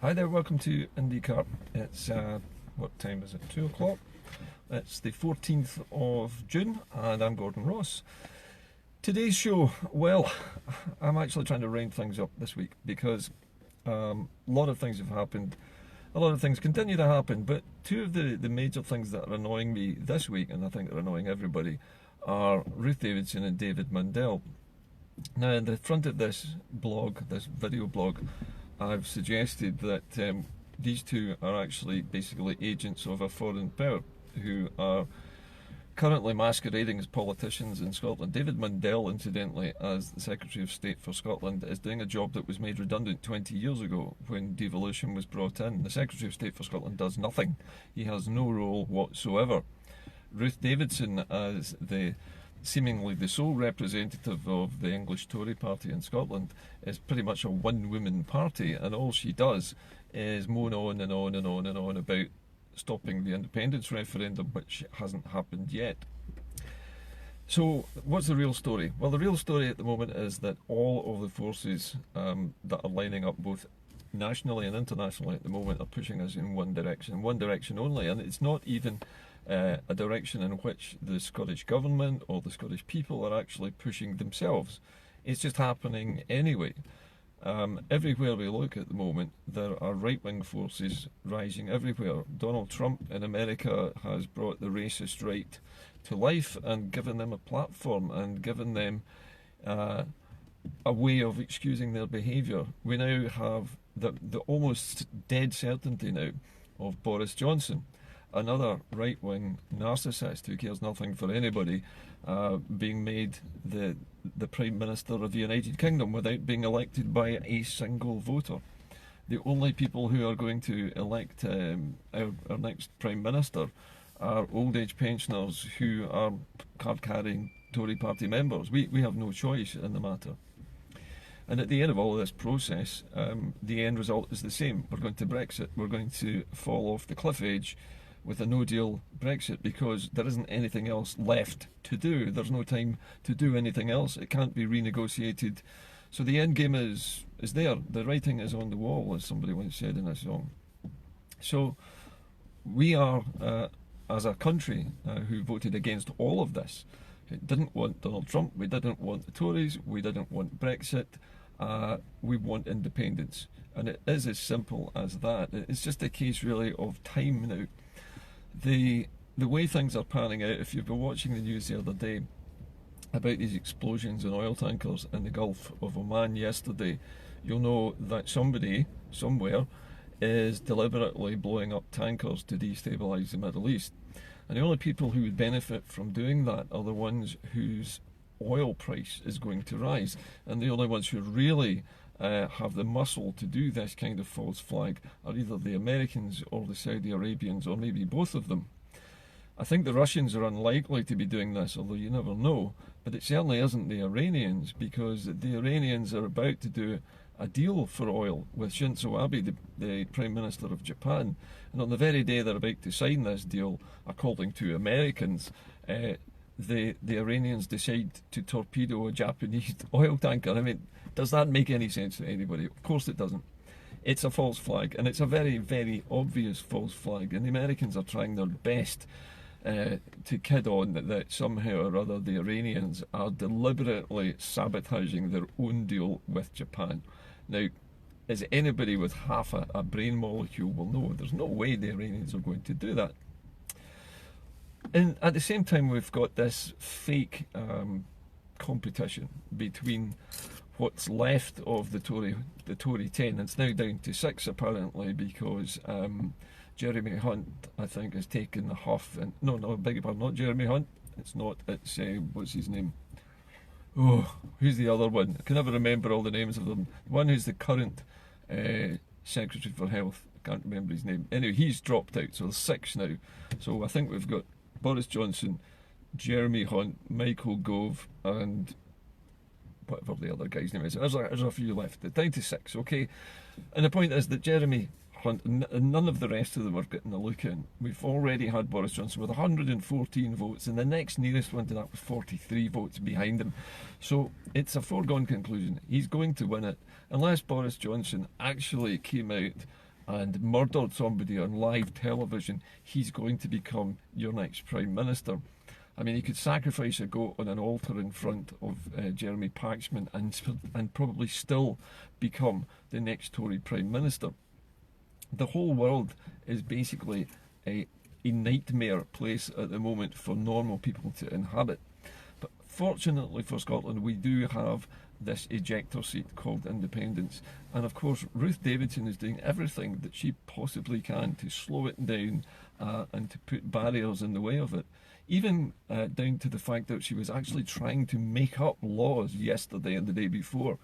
Hi there, welcome to IndyCar. It's, what time is it? 2 o'clock? It's the 14th of June, and I'm Gordon Ross. Today's show, well, I'm actually trying to round things up this week because a lot of things have happened. A lot of things continue to happen, but two of the major things that are annoying me this week, and I think are annoying everybody, are Ruth Davidson and David Mundell. Now, in the front of this blog, this video blog, I've suggested that these two are actually basically agents of a foreign power who are currently masquerading as politicians in Scotland. David Mundell, incidentally, as the Secretary of State for Scotland, is doing a job that was made redundant 20 years ago when devolution was brought in. The Secretary of State for Scotland does nothing. He has no role whatsoever. Ruth Davidson, as seemingly the sole representative of the English Tory party in Scotland, is pretty much a one-woman party, and all she does is moan on and on and on and on about stopping the independence referendum, which hasn't happened yet. So what's the real story? Well, the real story at the moment is that all of the forces that are lining up both nationally and internationally at the moment are pushing us in one direction only, and it's not even a direction in which the Scottish government or the Scottish people are actually pushing themselves. It's just happening anyway. Everywhere we look at the moment, there are right-wing forces rising everywhere. Donald Trump in America has brought the racist right to life and given them a platform and given them a way of excusing their behaviour. We now have the almost dead certainty now of Boris Johnson, another right-wing narcissist who cares nothing for anybody, being made the Prime Minister of the United Kingdom without being elected by a single voter. The only people who are going to elect our next Prime Minister are old age pensioners who are card-carrying Tory party members. We have no choice in the matter. And at the end of all of this process, the end result is the same. We're going to Brexit. We're going to fall off the cliff edge with a no-deal Brexit because there isn't anything else left to do. There's no time to do anything else. It can't be renegotiated. So the end game is there. The writing is on the wall, as somebody once said in a song. So we are, as a country who voted against all of this, didn't want Donald Trump, we didn't want the Tories, we didn't want Brexit, we want independence. And it is as simple as that. It's just a case really of time now. The way things are panning out, if you've been watching the news the other day about these explosions in oil tankers in the Gulf of Oman yesterday, you'll know that somebody, somewhere, is deliberately blowing up tankers to destabilise the Middle East. And the only people who would benefit from doing that are the ones whose oil price is going to rise. And the only ones who really have the muscle to do this kind of false flag are either the Americans or the Saudi Arabians, or maybe both of them. I think the Russians are unlikely to be doing this, although you never know, but it certainly isn't the Iranians, because the Iranians are about to do a deal for oil with Shinzo Abe, the Prime Minister of Japan, and on the very day they're about to sign this deal, according to Americans, the Iranians decide to torpedo a Japanese oil tanker. I mean, does that make any sense to anybody? Of course it doesn't. It's a false flag, and it's a very, very obvious false flag, and the Americans are trying their best to kid on that somehow or other the Iranians are deliberately sabotaging their own deal with Japan. Now, as anybody with half a brain molecule will know, there's no way the Iranians are going to do that. And at the same time, we've got this fake competition between what's left of the Tory 10. It's now down to 6 apparently, because Jeremy Hunt, I think, has taken the huff. And no, I beg your pardon, not Jeremy Hunt. It's not. It's what's his name? Oh, who's the other one? I can never remember all the names of them. The one who's the current Secretary for Health, I can't remember his name. Anyway, he's dropped out, so there's 6 now. So I think we've got Boris Johnson, Jeremy Hunt, Michael Gove, and whatever the other guy's name is. There's a few left. Down to 6, okay? And the point is that Jeremy Hunt and none of the rest of them are getting a look in. We've already had Boris Johnson with 114 votes, and the next nearest one to that was 43 votes behind him. So it's a foregone conclusion. He's going to win it, unless Boris Johnson actually came out and murdered somebody on live television, he's going to become your next Prime Minister. I mean, he could sacrifice a goat on an altar in front of Jeremy Paxman and probably still become the next Tory Prime Minister. The whole world is basically a nightmare place at the moment for normal people to inhabit. But fortunately for Scotland, we do have this ejector seat called independence. And of course, Ruth Davidson is doing everything that she possibly can to slow it down and to put barriers in the way of it. Even down to the fact that she was actually trying to make up laws yesterday and the day before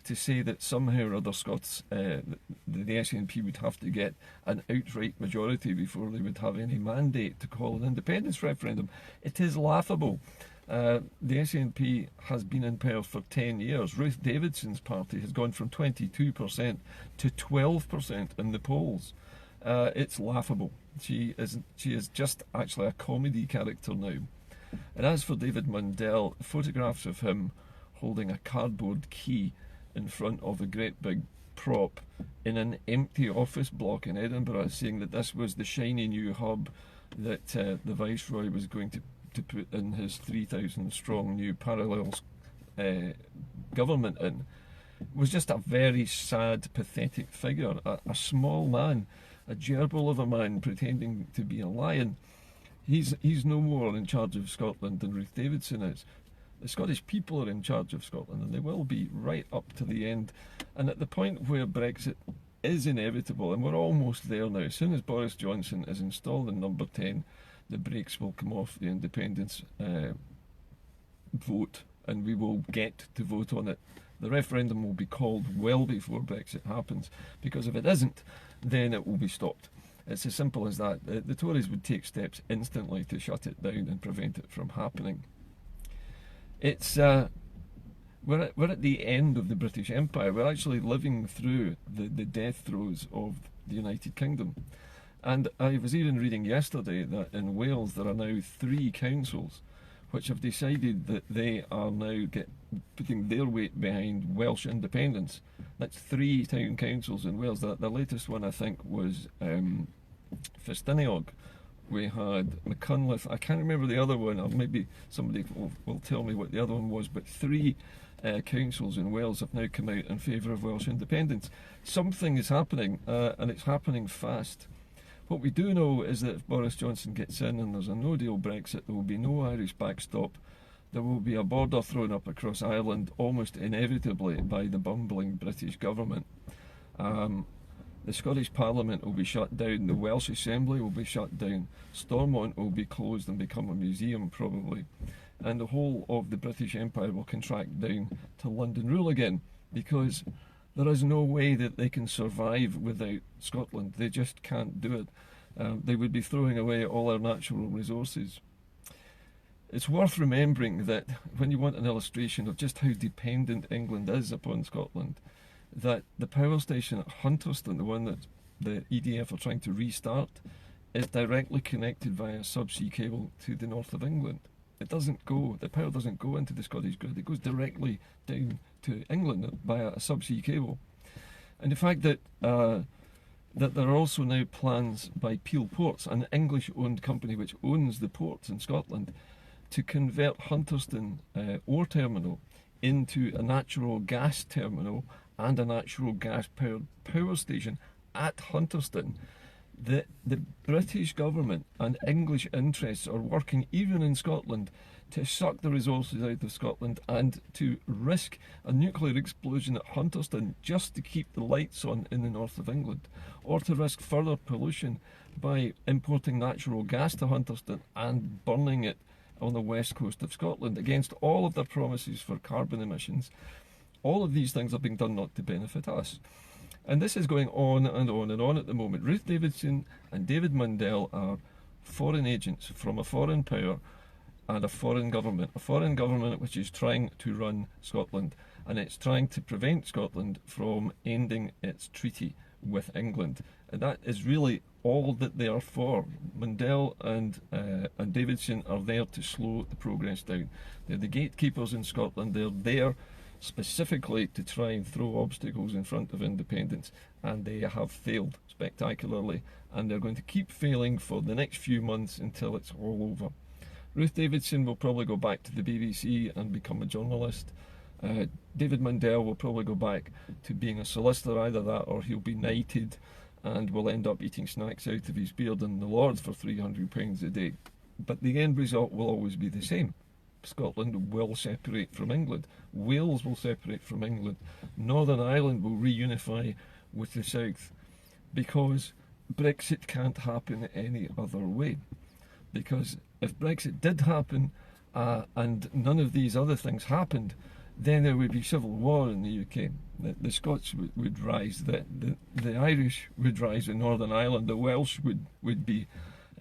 to say that somehow or other Scots, the SNP would have to get an outright majority before they would have any mandate to call an independence referendum. It is laughable. The SNP has been in power for 10 years. Ruth Davidson's party has gone from 22% to 12% in the polls. It's laughable. She is just actually a comedy character now. And as for David Mundell, photographs of him holding a cardboard key in front of a great big prop in an empty office block in Edinburgh, saying that this was the shiny new hub that the Viceroy was going to put in his 3,000 strong new parallel government in, was just a very sad, pathetic figure. A small man, a gerbil of a man pretending to be a lion. He's no more in charge of Scotland than Ruth Davidson is. The Scottish people are in charge of Scotland, and they will be right up to the end. And at the point where Brexit is inevitable, and we're almost there now, as soon as Boris Johnson is installed in number 10, the brakes will come off the independence vote, and we will get to vote on it. The referendum will be called well before Brexit happens, because if it isn't, then it will be stopped. It's as simple as that. The Tories would take steps instantly to shut it down and prevent it from happening. It's we're at the end of the British Empire. We're actually living through the death throes of the United Kingdom. And I was even reading yesterday that in Wales there are now 3 councils which have decided that they are now putting their weight behind Welsh independence. That's 3 town councils in Wales. The latest one, I think, was Festiniog. We had McCunliffe. I can't remember the other one, or maybe somebody will tell me what the other one was, but 3 councils in Wales have now come out in favour of Welsh independence. Something is happening, and it's happening fast. What we do know is that if Boris Johnson gets in and there's a no-deal Brexit, there will be no Irish backstop. There will be a border thrown up across Ireland almost inevitably by the bumbling British government. The Scottish Parliament will be shut down, the Welsh Assembly will be shut down, Stormont will be closed and become a museum probably, and the whole of the British Empire will contract down to London rule again, because there is no way that they can survive without Scotland. They just can't do it. They would be throwing away all our natural resources. It's worth remembering that when you want an illustration of just how dependent England is upon Scotland, that the power station at Hunterston, the one that the EDF are trying to restart, is directly connected via subsea cable to the north of England. It doesn't go, the power doesn't go into the Scottish grid, it goes directly down to England via a subsea cable. And the fact that that there are also now plans by Peel Ports, an English-owned company which owns the ports in Scotland, to convert Hunterston ore terminal into a natural gas terminal and a natural gas-powered power station at Hunterston. The British government and English interests are working, even in Scotland, to suck the resources out of Scotland and to risk a nuclear explosion at Hunterston just to keep the lights on in the north of England, or to risk further pollution by importing natural gas to Hunterston and burning it on the west coast of Scotland, against all of their promises for carbon emissions. All of these things are being done not to benefit us. And this is going on and on and on at the moment. Ruth Davidson and David Mundell are foreign agents from a foreign power and a foreign government which is trying to run Scotland, and it's trying to prevent Scotland from ending its treaty with England. And that is really all that they are for. Mundell and Davidson are there to slow the progress down. They're the gatekeepers in Scotland. They're there specifically to try and throw obstacles in front of independence, and they have failed spectacularly, and they're going to keep failing for the next few months until it's all over. Ruth Davidson will probably go back to the BBC and become a journalist. David Mundell will probably go back to being a solicitor, either that or he'll be knighted and will end up eating snacks out of his beard in the Lords for £300 a day. But the end result will always be the same. Scotland will separate from England. Wales will separate from England. Northern Ireland will reunify with the South, because Brexit can't happen any other way. Because if Brexit did happen and none of these other things happened, then there would be civil war in the UK. The Scots would rise, the Irish would rise in Northern Ireland, the Welsh would be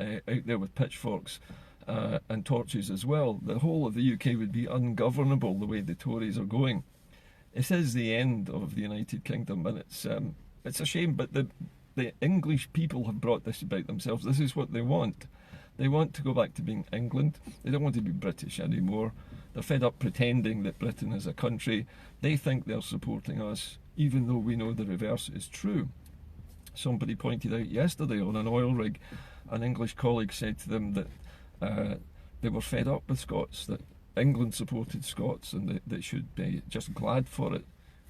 out there with pitchforks and torches as well. The whole of the UK would be ungovernable the way the Tories are going. It is the end of the United Kingdom, and it's a shame, but the English people have brought this about themselves. This is what they want. They want to go back to being England. They don't want to be British anymore. They're fed up pretending that Britain is a country. They think they're supporting us, even though we know the reverse is true. Somebody pointed out yesterday on an oil rig, an English colleague said to them that they were fed up with Scots, that England supported Scots and that they should be just glad for it.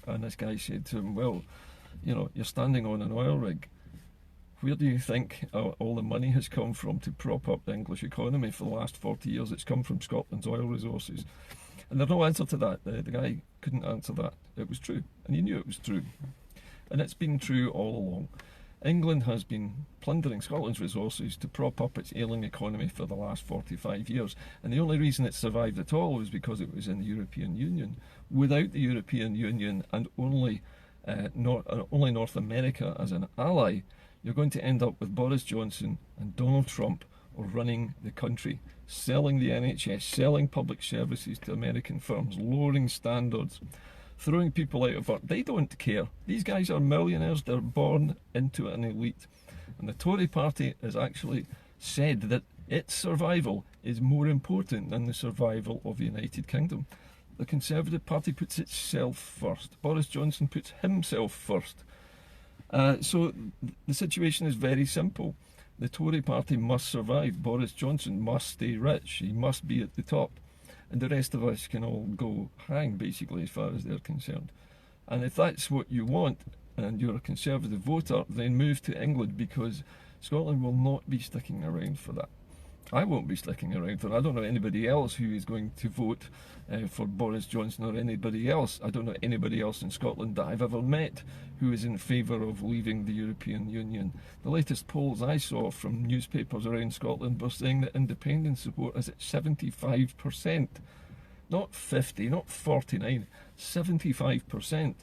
And this guy said to him, well, you know, you're standing on an oil rig. Where do you think all the money has come from to prop up the English economy for the last 40 years? It's come from Scotland's oil resources. And there's no answer to that. The guy couldn't answer that. It was true, and he knew it was true. And it's been true all along. England has been plundering Scotland's resources to prop up its ailing economy for the last 45 years. And the only reason it survived at all was because it was in the European Union. Without the European Union and only North America as an ally, you're going to end up with Boris Johnson and Donald Trump running the country, selling the NHS, selling public services to American firms, lowering standards, throwing people out of work. They don't care. These guys are millionaires. They're born into an elite. And the Tory party has actually said that its survival is more important than the survival of the United Kingdom. The Conservative Party puts itself first. Boris Johnson puts himself first. So the situation is very simple. The Tory party must survive. Boris Johnson must stay rich. He must be at the top. And the rest of us can all go hang, basically, as far as they're concerned. And if that's what you want, and you're a Conservative voter, then move to England, because Scotland will not be sticking around for that. I won't be sticking around for it. I don't know anybody else who is going to vote for Boris Johnson or anybody else. I don't know anybody else in Scotland that I've ever met who is in favour of leaving the European Union. The latest polls I saw from newspapers around Scotland were saying that independence support is at 75%. Not 50, not 49, 75%.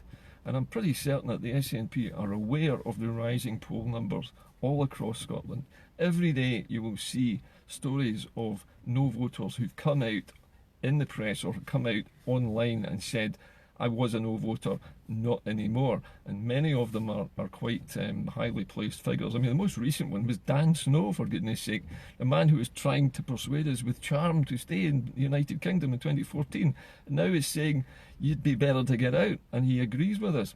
And I'm pretty certain that the SNP are aware of the rising poll numbers all across Scotland. Every day you will see stories of no voters who've come out in the press or come out online and said, I was a no voter, not anymore. And many of them are quite highly placed figures. I mean, the most recent one was Dan Snow, for goodness sake, a man who was trying to persuade us with charm to stay in the United Kingdom in 2014, and now is saying you'd be better to get out, and he agrees with us.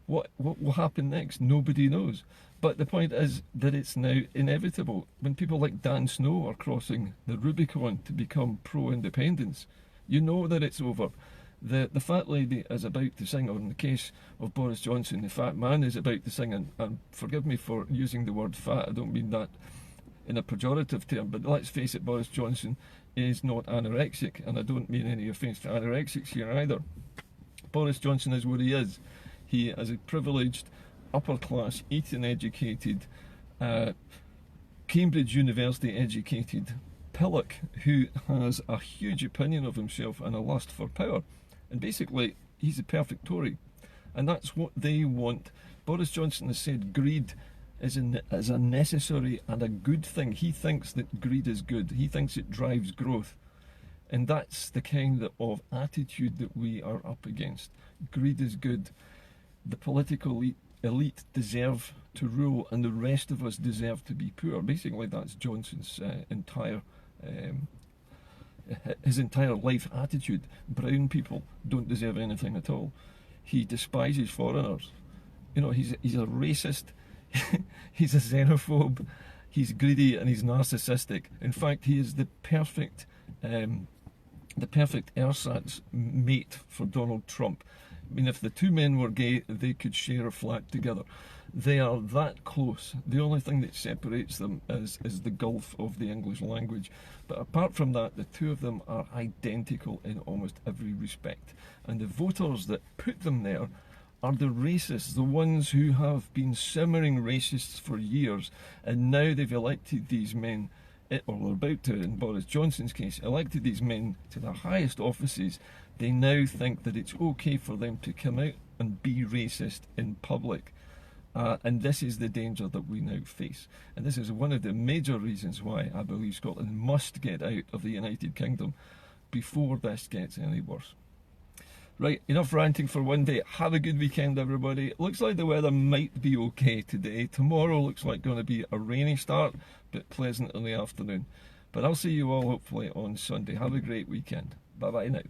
What will happen next? Nobody knows. But the point is that it's now inevitable. When people like Dan Snow are crossing the Rubicon to become pro-independence, you know that it's over. The fat lady is about to sing, or in the case of Boris Johnson, the fat man is about to sing, and forgive me for using the word fat, I don't mean that in a pejorative term, but let's face it, Boris Johnson is not anorexic, and I don't mean any offence to anorexics here either. Boris Johnson is what he is. He is a privileged, upper-class, Eton-educated, Cambridge University-educated pillock who has a huge opinion of himself and a lust for power. And basically, he's a perfect Tory. And that's what they want. Boris Johnson has said greed is a necessary and a good thing. He thinks that greed is good. He thinks it drives growth. And that's the kind of attitude that we are up against. Greed is good. The political elite deserve to rule, and the rest of us deserve to be poor. Basically, that's Johnson's entire his entire life attitude. Brown people don't deserve anything at all. He despises foreigners. You know, he's a racist, he's a xenophobe, he's greedy and he's narcissistic. In fact, he is the perfect ersatz mate for Donald Trump. I mean, if the two men were gay, they could share a flat together. They are that close. The only thing that separates them is the gulf of the English language. But apart from that, the two of them are identical in almost every respect. And the voters that put them there are the racists, the ones who have been simmering racists for years, and now they've elected these men, or they're about to, in Boris Johnson's case, elected these men to their highest offices. They now think that it's okay for them to come out and be racist in public. And this is the danger that we now face. And this is one of the major reasons why I believe Scotland must get out of the United Kingdom before this gets any worse. Right, enough ranting for one day. Have a good weekend, everybody. Looks like the weather might be okay today. Tomorrow looks like going to be a rainy start, but pleasant in the afternoon. But I'll see you all hopefully on Sunday. Have a great weekend. Bye-bye now.